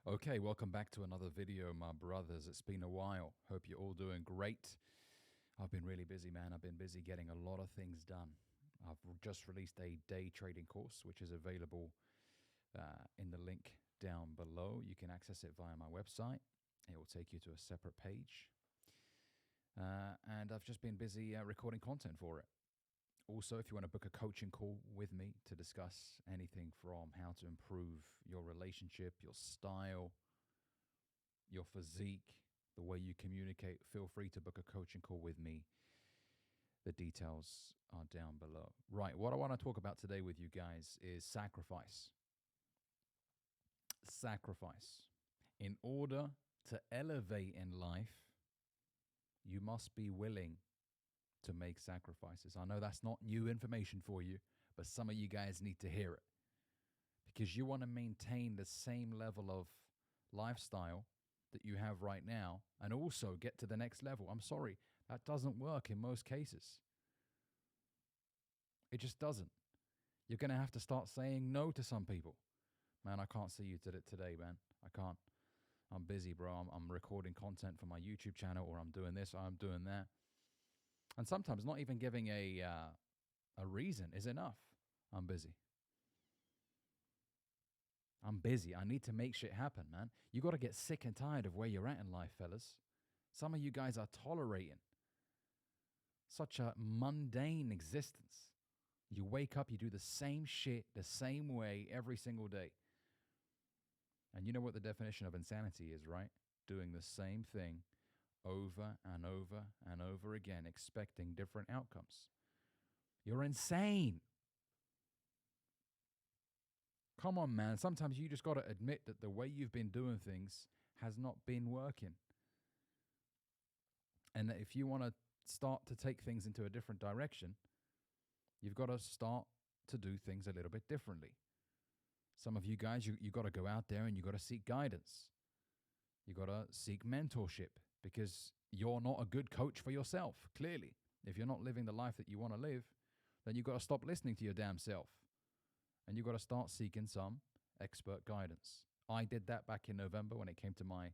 Okay, welcome back to another video, my brothers. It's been a while. Hope you're all doing great. I've been really busy, man. I've been busy getting a lot of things done. I've just released a day trading course, which is available in the link down below. You can access it via my website. It will take you to a separate page. And I've just been busy recording content for it. Also, if you want to book a coaching call with me to discuss anything from how to improve your relationship, your style, your physique, the way you communicate, feel free to book a coaching call with me. The details are down below. Right, what I want to talk about today with you guys is sacrifice. Sacrifice. In order to elevate in life, you must be willing to make sacrifices. I know that's not new information for you, but some of you guys need to hear it because you want to maintain the same level of lifestyle that you have right now and also get to the next level. I'm sorry, that doesn't work in most cases. It just doesn't. You're going to have to start saying no to some people. Man, I can't see you today, man. I can't. I'm busy, bro. I'm recording content for my YouTube channel, or I'm doing this, or I'm doing that. And sometimes not even giving a reason is enough. I'm busy. I'm busy. I need to make shit happen, man. You got to get sick and tired of where you're at in life, fellas. Some of you guys are tolerating such a mundane existence. You wake up, you do the same shit the same way every single day. And you know what the definition of insanity is, right? Doing the same thing over and over and over again, expecting different outcomes. You're insane. Come on, man. Sometimes you just got to admit that the way you've been doing things has not been working. And that if you want to start to take things into a different direction, you've got to start to do things a little bit differently. Some of you guys, you got to go out there and you got to seek guidance. You got to seek mentorship because you're not a good coach for yourself, clearly. If you're not living the life that you want to live, then you've got to stop listening to your damn self. And you've got to start seeking some expert guidance. I did that back in November when it came to my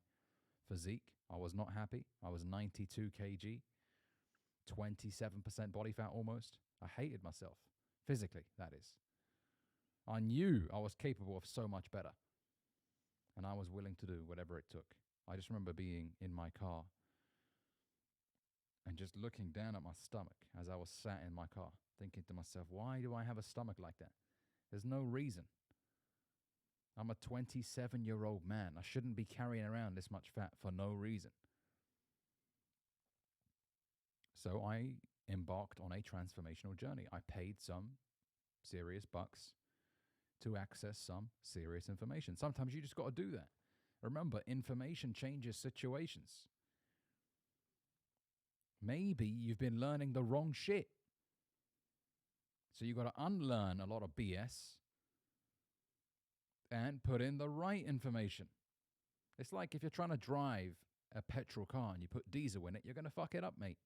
physique. I was not happy. I was 92 kg, 27% body fat almost. I hated myself, physically, that is. I knew I was capable of so much better. And I was willing to do whatever it took. I just remember being in my car and just looking down at my stomach as I was sat in my car, thinking to myself, why do I have a stomach like that? There's no reason. I'm a 27-year-old man. I shouldn't be carrying around this much fat for no reason. So I embarked on a transformational journey. I paid some serious bucks to access some serious information. Sometimes you just got to do that. Remember, information changes situations. Maybe you've been learning the wrong shit. So you got to unlearn a lot of BS and put in the right information. It's like if you're trying to drive a petrol car and you put diesel in it, you're going to fuck it up, mate.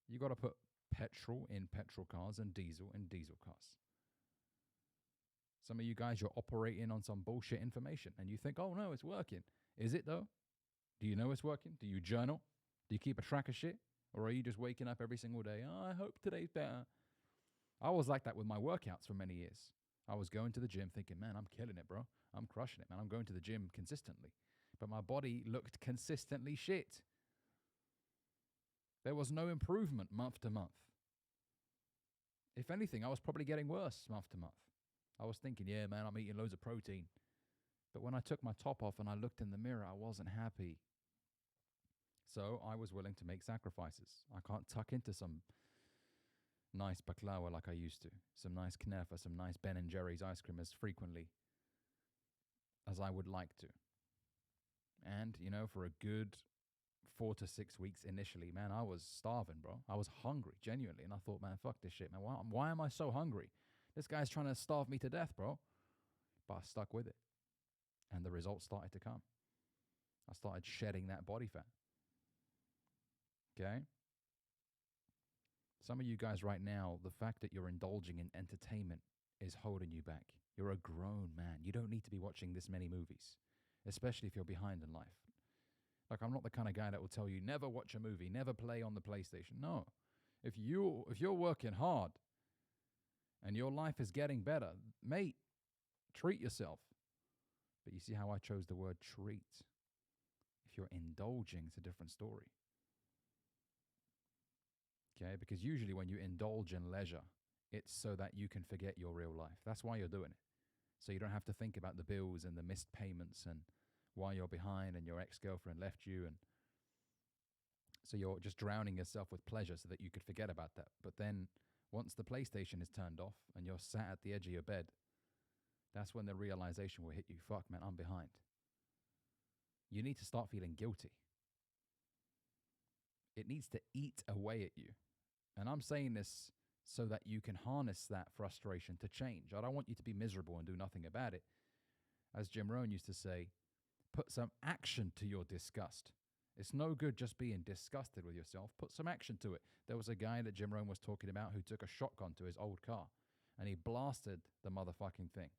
You got to put petrol in petrol cars and diesel in diesel cars. Some of you guys, you're operating on some bullshit information and you think, oh no, it's working. Is it though? Do you know it's working? Do you journal? Do you keep a track of shit? Or are you just waking up every single day? Oh, I hope today's better. I was like that with my workouts for many years. I was going to the gym thinking, man, I'm killing it, bro. I'm crushing it, man. I'm going to the gym consistently. But my body looked consistently shit. There was no improvement month to month. If anything, I was probably getting worse month to month. I was thinking, yeah, man, I'm eating loads of protein. But when I took my top off and I looked in the mirror, I wasn't happy. So I was willing to make sacrifices. I can't tuck into some nice baklava like I used to, some nice knafa, some nice Ben-Hariz ice cream as frequently as I would like to. And, you know, for a good 4 to 6 weeks initially, man, I was starving, bro. I was hungry, genuinely. And I thought, man, fuck this shit, man. Why am I so hungry? This guy's trying to starve me to death, bro. But I stuck with it. And the results started to come. I started shedding that body fat. Okay? Some of you guys right now, the fact that you're indulging in entertainment is holding you back. You're a grown man. You don't need to be watching this many movies, especially if you're behind in life. Like, I'm not the kind of guy that will tell you never watch a movie, never play on the PlayStation. No. If you're working hard and your life is getting better, mate, treat yourself. But you see how I chose the word treat? If you're indulging, it's a different story. Okay? Because usually when you indulge in leisure, it's so that you can forget your real life. That's why you're doing it. So you don't have to think about the bills and the missed payments and why you're behind and your ex-girlfriend left you. And so you're just drowning yourself with pleasure so that you could forget about that. But then once the PlayStation is turned off and you're sat at the edge of your bed, that's when the realization will hit you. Fuck, man, I'm behind. You need to start feeling guilty. It needs to eat away at you. And I'm saying this so that you can harness that frustration to change. I don't want you to be miserable and do nothing about it. As Jim Rohn used to say, put some action to your disgust. It's no good just being disgusted with yourself. Put some action to it. There was a guy that Jim Rohn was talking about who took a shotgun to his old car and he blasted the motherfucking thing.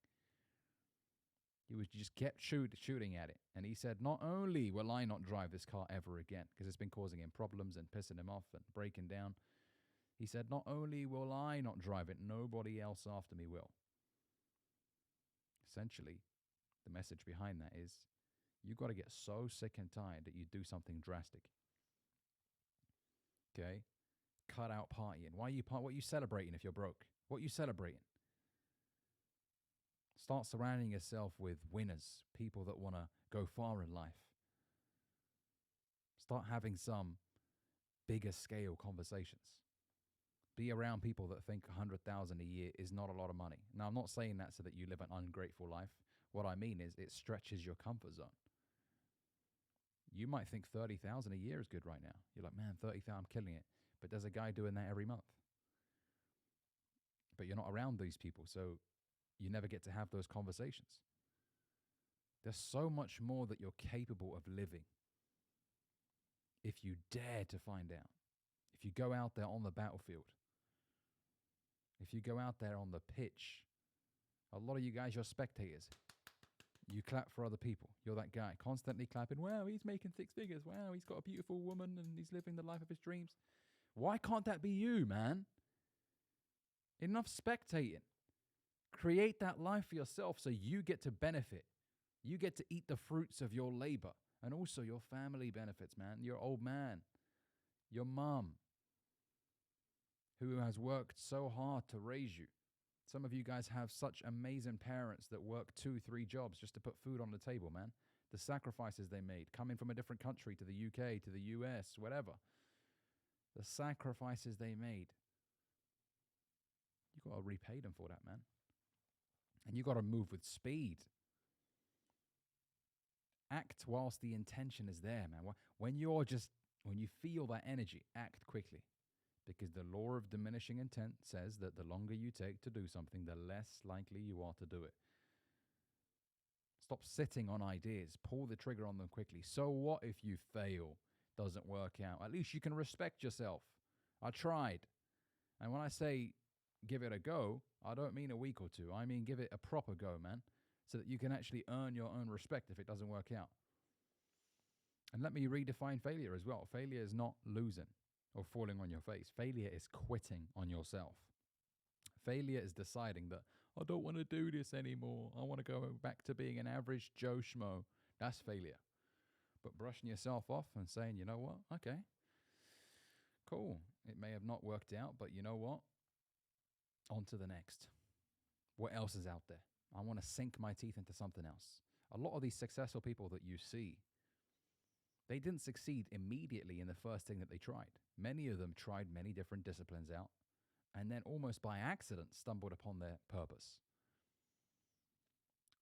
He just kept shooting at it. And he said, not only will I not drive this car ever again, because it's been causing him problems and pissing him off and breaking down. He said, not only will I not drive it, nobody else after me will. Essentially, the message behind that is, you got to get so sick and tired that you do something drastic. Okay? Cut out partying. What are you celebrating if you're broke? What are you celebrating? Start surrounding yourself with winners, people that want to go far in life. Start having some bigger scale conversations. Be around people that think 100,000 a year is not a lot of money. Now, I'm not saying that so that you live an ungrateful life. What I mean is it stretches your comfort zone. You might think 30,000 a year is good right now. You're like, man, 30,000, I'm killing it. But there's a guy doing that every month. But you're not around these people, so you never get to have those conversations. There's so much more that you're capable of living if you dare to find out. If you go out there on the battlefield, if you go out there on the pitch, a lot of you guys, you're spectators. You clap for other people. You're that guy constantly clapping. Wow, he's making 6 figures. Wow, he's got a beautiful woman and he's living the life of his dreams. Why can't that be you, man? Enough spectating. Create that life for yourself so you get to benefit. You get to eat the fruits of your labor. And also your family benefits, man. Your old man. Your mom. Who has worked so hard to raise you. Some of you guys have such amazing parents that work 2-3 jobs just to put food on the table, man. The sacrifices they made, coming from a different country to the UK, to the US, whatever. The sacrifices they made. You got to repay them for that, man. And you got to move with speed. Act whilst the intention is there, man. When you feel that energy, act quickly. Because the law of diminishing intent says that the longer you take to do something, the less likely you are to do it. Stop sitting on ideas. Pull the trigger on them quickly. So what if you fail? Doesn't work out. At least you can respect yourself. I tried. And when I say give it a go, I don't mean a week or two. I mean give it a proper go, man. So that you can actually earn your own respect if it doesn't work out. And let me redefine failure as well. Failure is not losing or falling on your face. Failure is quitting on yourself. Failure is deciding that, I don't want to do this anymore. I want to go back to being an average Joe Schmo. That's failure. But brushing yourself off and saying, you know what? Okay, cool. It may have not worked out, but you know what? On to the next. What else is out there? I want to sink my teeth into something else. A lot of these successful people that you see, they didn't succeed immediately in the first thing that they tried. Many of them tried many different disciplines out and then almost by accident stumbled upon their purpose.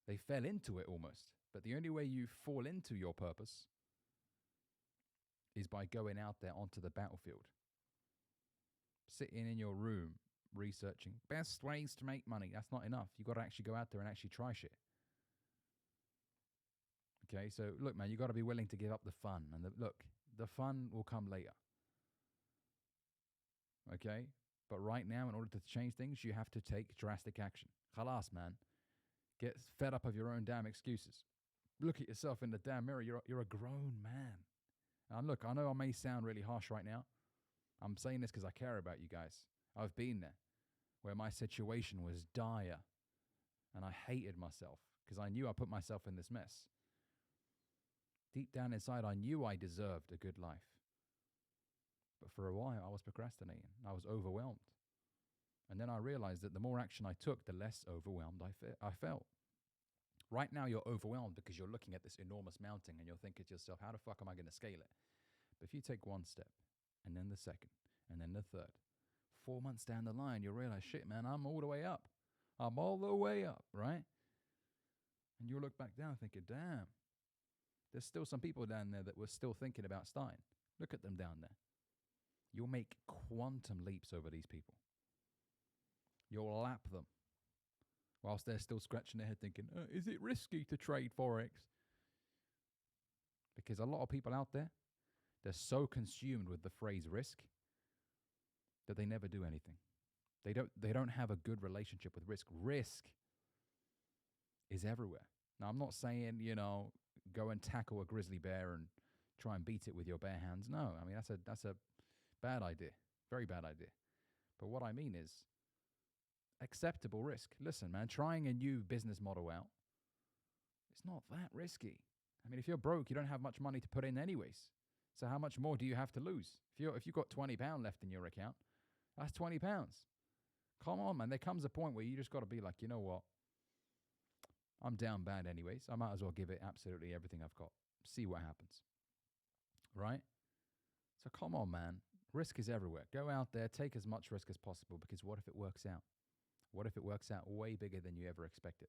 They fell into it almost. But the only way you fall into your purpose is by going out there onto the battlefield. Sitting in your room, researching best ways to make money. That's not enough. You've got to actually go out there and actually try shit. Okay, so look, man, you got to be willing to give up the fun. And the fun will come later. Okay? But right now, in order to change things, you have to take drastic action. Khalas, man. Get fed up of your own damn excuses. Look at yourself in the damn mirror. You're a grown man. And look, I know I may sound really harsh right now. I'm saying this because I care about you guys. I've been there where my situation was dire and I hated myself because I knew I put myself in this mess. Deep down inside, I knew I deserved a good life. But for a while, I was procrastinating. I was overwhelmed. And then I realized that the more action I took, the less overwhelmed I felt. Right now, you're overwhelmed because you're looking at this enormous mountain and you're thinking to yourself, how the fuck am I going to scale it? But if you take one step, and then the second, and then the third, 4 months down the line, you'll realize, shit, man, I'm all the way up. I'm all the way up, right? And you'll look back down thinking, damn, there's still some people down there that were still thinking about starting. Look at them down there. You'll make quantum leaps over these people. You'll lap them whilst they're still scratching their head thinking, is it risky to trade Forex? Because a lot of people out there, they're so consumed with the phrase risk that they never do anything. They don't have a good relationship with risk. Risk is everywhere. Now, I'm not saying, go and tackle a grizzly bear and try and beat it with your bare hands. No, I mean, that's a bad idea. Very bad idea. But what I mean is acceptable risk. Listen, man, trying a new business model out, it's not that risky. I mean, if you're broke, you don't have much money to put in anyways. So how much more do you have to lose? If you've got £20 left in your account, that's £20. Come on, man. There comes a point where you just got to be like, you know what? I'm down bad anyways. I might as well give it absolutely everything I've got. See what happens. Right? So come on, man. Risk is everywhere. Go out there, take as much risk as possible, because what if it works out? What if it works out way bigger than you ever expected?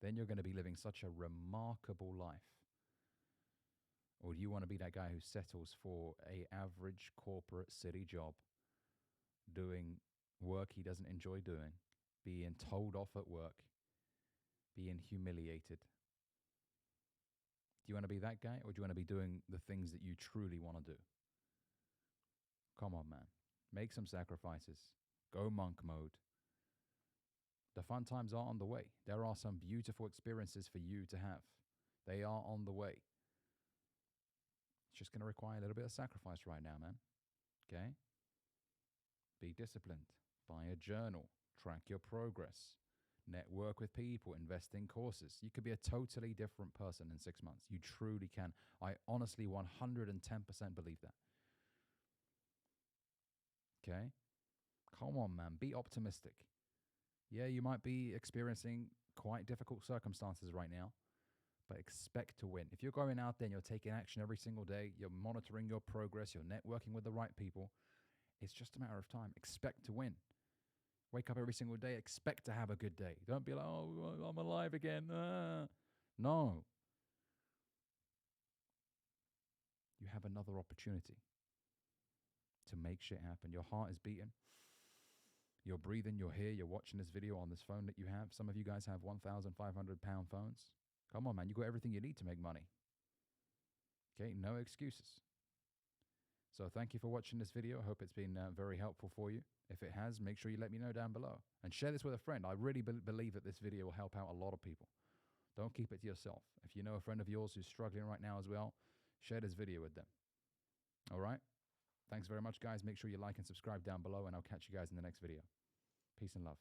Then you're going to be living such a remarkable life. Or do you want to be that guy who settles for an average corporate city job, doing work he doesn't enjoy doing, being told off at work, being humiliated? Do you want to be that guy, or do you want to be doing the things that you truly want to do? Come on, man. Make some sacrifices. Go monk mode. The fun times are on the way. There are some beautiful experiences for you to have. They are on the way. It's just going to require a little bit of sacrifice right now, man. Okay? Be disciplined. Buy a journal. Track your progress. Network with people. Invest in courses. You could be a totally different person in 6 months. You truly can. I honestly 110% believe that. Okay? Come on, man. Be optimistic. Yeah, you might be experiencing quite difficult circumstances right now, but expect to win. If you're going out there and you're taking action every single day, you're monitoring your progress, you're networking with the right people, it's just a matter of time. Expect to win. Wake up every single day, expect to have a good day. Don't be like, oh, I'm alive again. No. You have another opportunity to make shit happen. Your heart is beating. You're breathing, you're here, you're watching this video on this phone that you have. Some of you guys have £1,500 phones. Come on, man, you got everything you need to make money. Okay, no excuses. So thank you for watching this video. I hope it's been very helpful for you. If it has, make sure you let me know down below. And share this with a friend. I really believe that this video will help out a lot of people. Don't keep it to yourself. If you know a friend of yours who's struggling right now as well, share this video with them. All right? Thanks very much, guys. Make sure you like and subscribe down below, and I'll catch you guys in the next video. Peace and love.